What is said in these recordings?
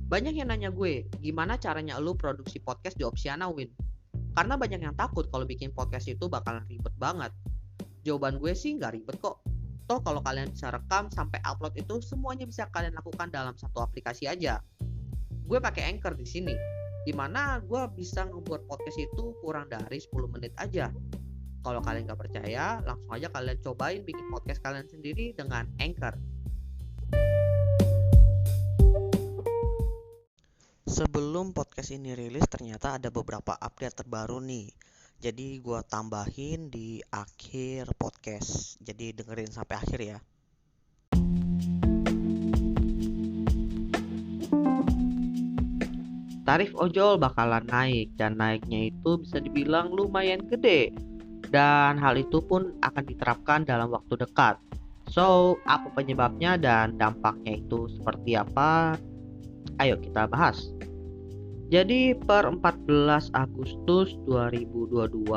Banyak yang nanya gue, gimana caranya lu produksi podcast di Opsiana, Win? Karena banyak yang takut kalau bikin podcast itu bakalan ribet banget. Jawaban gue sih nggak ribet kok. Toh kalau kalian bisa rekam sampai upload itu semuanya bisa kalian lakukan dalam satu aplikasi aja. Gue pakai Anchor di sini, dimana gue bisa ngebuat podcast itu kurang dari 10 menit aja. Kalau kalian nggak percaya, langsung aja kalian cobain bikin podcast kalian sendiri dengan Anchor. Sebelum podcast ini rilis ternyata ada beberapa update terbaru nih. Jadi gua tambahin di akhir podcast. Jadi dengerin sampai akhir ya. Tarif ojol bakalan naik dan naiknya itu bisa dibilang lumayan gede. Dan hal itu pun akan diterapkan dalam waktu dekat. So, apa penyebabnya dan dampaknya itu seperti apa? Ayo kita bahas. Jadi per 14 Agustus 2022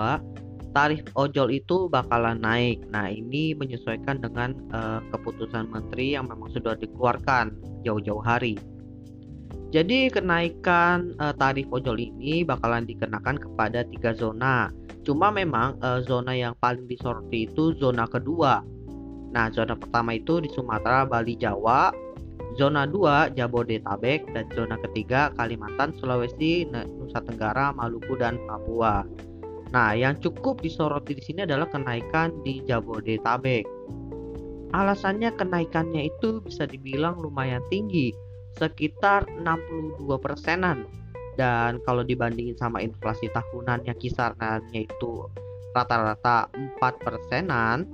tarif ojol itu bakalan naik. Nah, ini menyesuaikan dengan keputusan menteri yang memang sudah dikeluarkan jauh-jauh hari. Jadi kenaikan tarif ojol ini bakalan dikenakan kepada 3 zona. Cuma memang zona yang paling disoroti itu zona kedua. Nah, zona pertama itu di Sumatera, Bali, Jawa. Zona 2 Jabodetabek dan zona ketiga Kalimantan, Sulawesi, Nusa Tenggara, Maluku dan Papua. Nah, yang cukup disoroti di sini adalah kenaikan di Jabodetabek. Alasannya kenaikannya itu bisa dibilang lumayan tinggi, sekitar 62%-an. Dan kalau dibandingin sama inflasi tahunan yang kisarannya itu rata-rata 4%-an,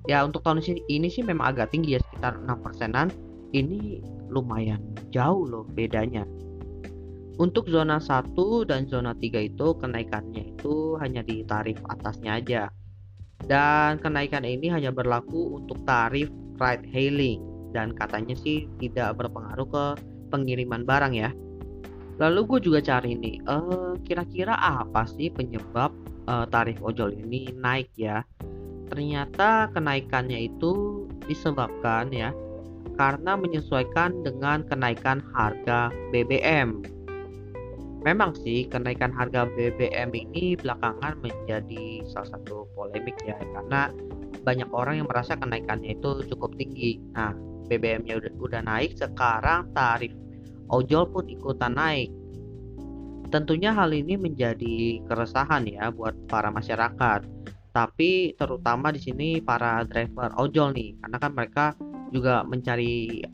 ya untuk tahun ini sih memang agak tinggi ya, sekitar 6%-an. Ini lumayan jauh loh bedanya. Untuk zona 1 dan zona 3 itu kenaikannya itu hanya di tarif atasnya aja. Dan kenaikan ini hanya berlaku untuk tarif ride hailing dan katanya sih tidak berpengaruh ke pengiriman barang ya. Lalu gue juga cari nih, kira-kira apa sih penyebab tarif ojol ini naik ya? Ternyata kenaikannya itu disebabkan ya karena menyesuaikan dengan kenaikan harga BBM. Memang sih kenaikan harga BBM ini belakangan menjadi salah satu polemik ya, karena banyak orang yang merasa kenaikannya itu cukup tinggi. Nah, BBM-nya udah naik, sekarang tarif ojol pun ikutan naik. Tentunya hal ini menjadi keresahan ya buat para masyarakat. Tapi terutama di sini para driver ojol nih, karena kan mereka juga mencari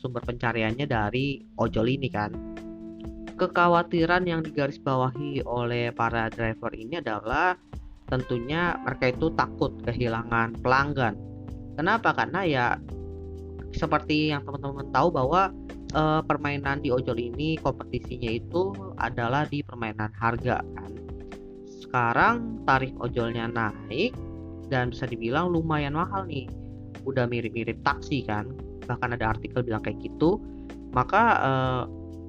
sumber pencariannya dari ojol ini kan. Kekhawatiran yang digarisbawahi oleh para driver ini adalah tentunya mereka itu takut kehilangan pelanggan. Kenapa? Karena ya seperti yang teman-teman tahu bahwa permainan di ojol ini kompetisinya itu adalah di permainan harga kan. Sekarang tarif ojolnya naik dan bisa dibilang lumayan mahal nih. Udah mirip-mirip taksi kan, bahkan ada artikel bilang kayak gitu. Maka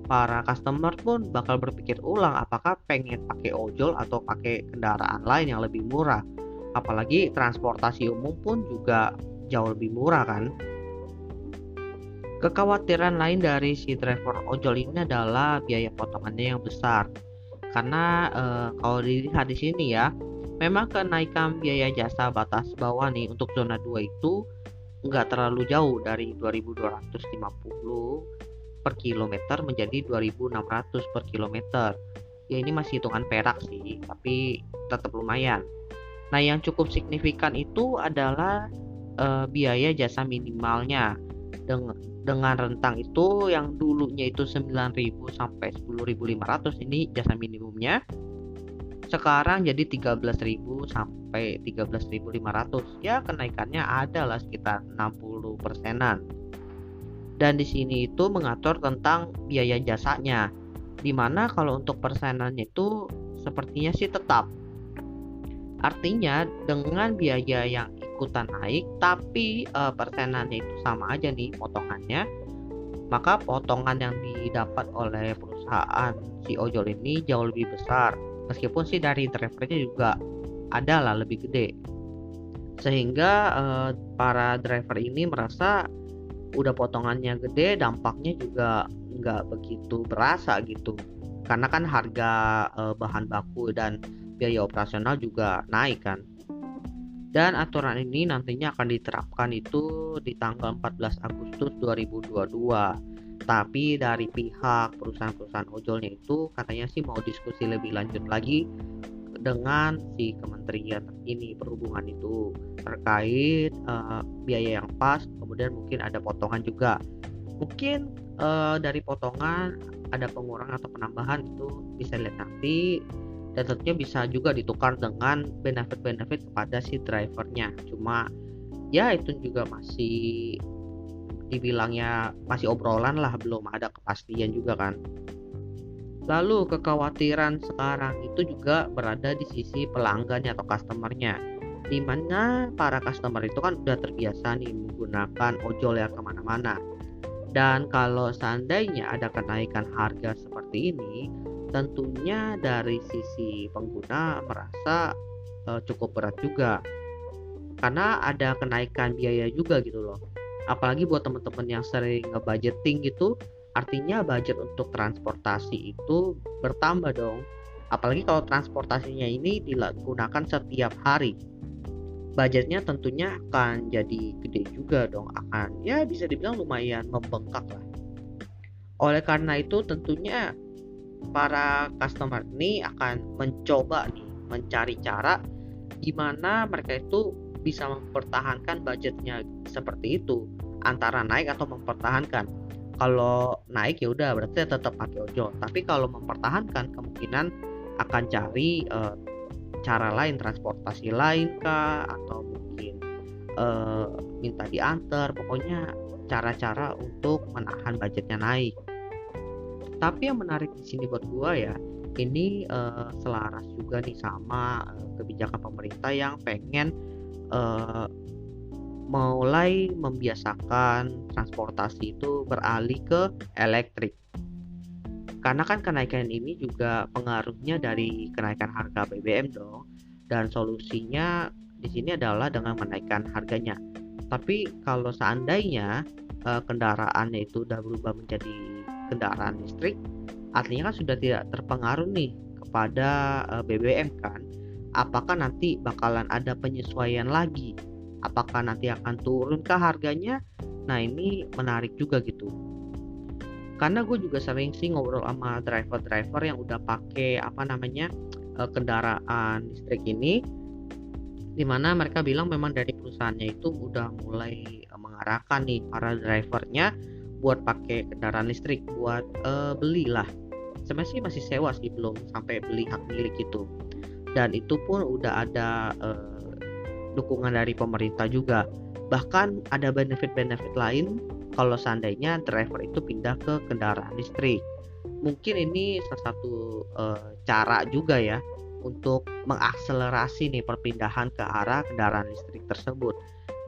para customer pun bakal berpikir ulang apakah pengen pakai ojol atau pakai kendaraan lain yang lebih murah. Apalagi transportasi umum pun juga jauh lebih murah kan. Kekhawatiran lain dari si driver ojol ini adalah biaya potongannya yang besar. Karena kalau dilihat di sini ya, memang kenaikan biaya jasa batas bawah nih untuk zona 2 itu nggak terlalu jauh dari 2.250 per kilometer menjadi 2.600 per kilometer. Ya ini masih hitungan perak sih, tapi tetap lumayan. Nah, yang cukup signifikan itu adalah biaya jasa minimalnya. Dengan rentang itu yang dulunya itu 9.000 sampai 10.500, ini jasa minimumnya. Sekarang jadi 13.000 sampai 13.500. Ya kenaikannya adalah sekitar 60%-an. Dan di sini itu mengatur tentang biaya jasanya. Dimana kalau untuk persenannya itu sepertinya sih tetap. Artinya dengan biaya yang ikutan naik tapi persenannya itu sama aja nih potongannya, maka potongan yang didapat oleh perusahaan si ojol ini jauh lebih besar. Meskipun sih dari drivernya juga adalah lebih gede. Sehingga para driver ini merasa udah potongannya gede, dampaknya juga nggak begitu berasa gitu. Karena kan harga bahan baku dan biaya operasional juga naik kan. Dan aturan ini nantinya akan diterapkan itu di tanggal 14 Agustus 2022. Tapi dari pihak perusahaan-perusahaan ojolnya itu katanya sih mau diskusi lebih lanjut lagi dengan si kementerian ini perhubungan itu terkait biaya yang pas, kemudian mungkin ada potongan juga. Mungkin dari potongan ada pengurangan atau penambahan itu bisa lihat nanti, dan tentunya bisa juga ditukar dengan benefit-benefit kepada si drivernya. Cuma ya itu juga masih dibilangnya masih obrolan lah, belum ada kepastian juga kan. Lalu kekhawatiran sekarang itu juga berada di sisi pelanggannya atau customernya, di mana para customer itu kan udah terbiasa nih menggunakan ojol yang kemana-mana. Dan kalau seandainya ada kenaikan harga seperti ini, tentunya dari sisi pengguna merasa cukup berat juga, karena ada kenaikan biaya juga gitu loh. Apalagi buat teman-teman yang sering ngebudgeting gitu, artinya budget untuk transportasi itu bertambah dong. Apalagi kalau transportasinya ini digunakan setiap hari, budgetnya tentunya akan jadi gede juga dong, akan ya bisa dibilang lumayan membengkak lah. Oleh karena itu tentunya para customer ini akan mencoba nih mencari cara gimana mereka itu bisa mempertahankan budgetnya seperti itu, antara naik atau mempertahankan. Kalau naik ya udah berarti tetap pakai ojol, tapi kalau mempertahankan kemungkinan akan cari cara lain, transportasi lain kah, atau mungkin minta diantar, pokoknya cara-cara untuk menahan budgetnya naik. Tapi yang menarik di sini buat gua ya, ini selaras juga nih sama kebijakan pemerintah yang pengen eh, mulai membiasakan transportasi itu beralih ke elektrik. Karena kan kenaikan ini juga pengaruhnya dari kenaikan harga BBM dong. Dan solusinya di sini adalah dengan menaikkan harganya. Tapi kalau seandainya kendaraannya itu udah berubah menjadi kendaraan listrik, artinya kan sudah tidak terpengaruh nih kepada BBM kan. Apakah nanti bakalan ada penyesuaian lagi? Apakah nanti akan turun ke harganya? Nah, ini menarik juga gitu. Karena gue juga sering sih ngobrol sama driver-driver yang udah pakai kendaraan listrik ini, dimana mereka bilang memang dari perusahaannya itu udah mulai mengarahkan nih para drivernya buat pakai kendaraan listrik, buat belilah. Sebenarnya sih masih sewa sih, belum sampai beli hak milik itu. Dan itu pun udah ada dukungan dari pemerintah juga. Bahkan ada benefit-benefit lain kalau seandainya driver itu pindah ke kendaraan listrik. Mungkin ini salah satu cara juga ya untuk mengakselerasi nih perpindahan ke arah kendaraan listrik tersebut.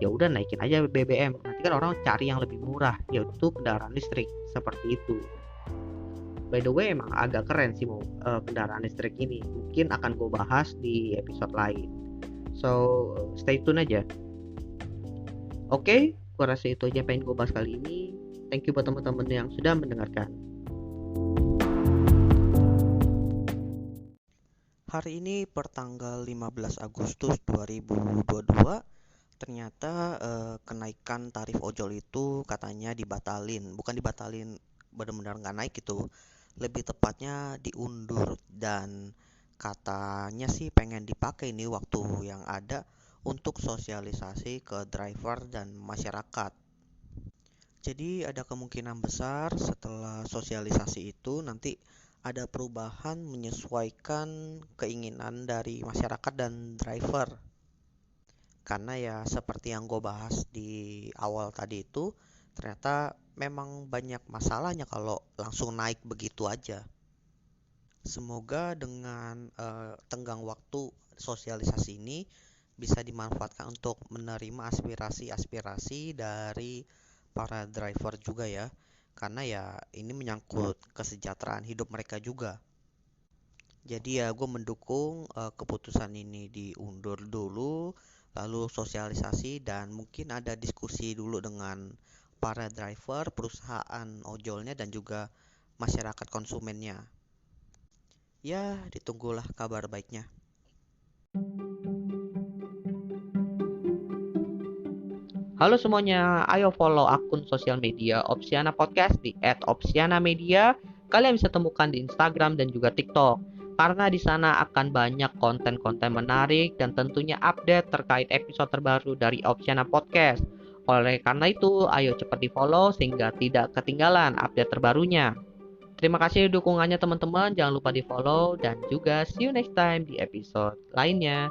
Ya udah naikin aja BBM. Nanti kan orang cari yang lebih murah, yaitu kendaraan listrik seperti itu. By the way, emang agak keren sih mau kendaraan listrik ini. Mungkin akan gue bahas di episode lain. So stay tune aja. Oke, gue rasa itu aja pengen gue bahas kali ini. Thank you buat teman-teman yang sudah mendengarkan. Hari ini pertanggal 15 Agustus 2022 ternyata kenaikan tarif ojol itu katanya dibatalin. Bukan dibatalin benar-benar nggak naik gitu. Lebih tepatnya diundur, dan katanya sih pengen dipakai nih waktu yang ada untuk sosialisasi ke driver dan masyarakat. Jadi ada kemungkinan besar setelah sosialisasi itu nanti ada perubahan menyesuaikan keinginan dari masyarakat dan driver. Karena ya seperti yang gue bahas di awal tadi itu, ternyata memang banyak masalahnya kalau langsung naik begitu aja. Semoga dengan tenggang waktu sosialisasi ini bisa dimanfaatkan untuk menerima aspirasi-aspirasi dari para driver juga ya. Karena ya ini menyangkut kesejahteraan hidup mereka juga. Jadi ya gue mendukung keputusan ini diundur dulu, lalu sosialisasi dan mungkin ada diskusi dulu dengan para driver, perusahaan ojolnya, dan juga masyarakat konsumennya. Ya, ditunggulah kabar baiknya. Halo semuanya, ayo follow akun sosial media Opsiana Podcast di @opsianamedia. Kalian bisa temukan di Instagram dan juga TikTok. Karena di sana akan banyak konten-konten menarik dan tentunya update terkait episode terbaru dari Opsiana Podcast. Oleh karena itu, ayo cepat di-follow sehingga tidak ketinggalan update terbarunya. Terima kasih dukungannya teman-teman, jangan lupa di-follow dan juga see you next time di episode lainnya.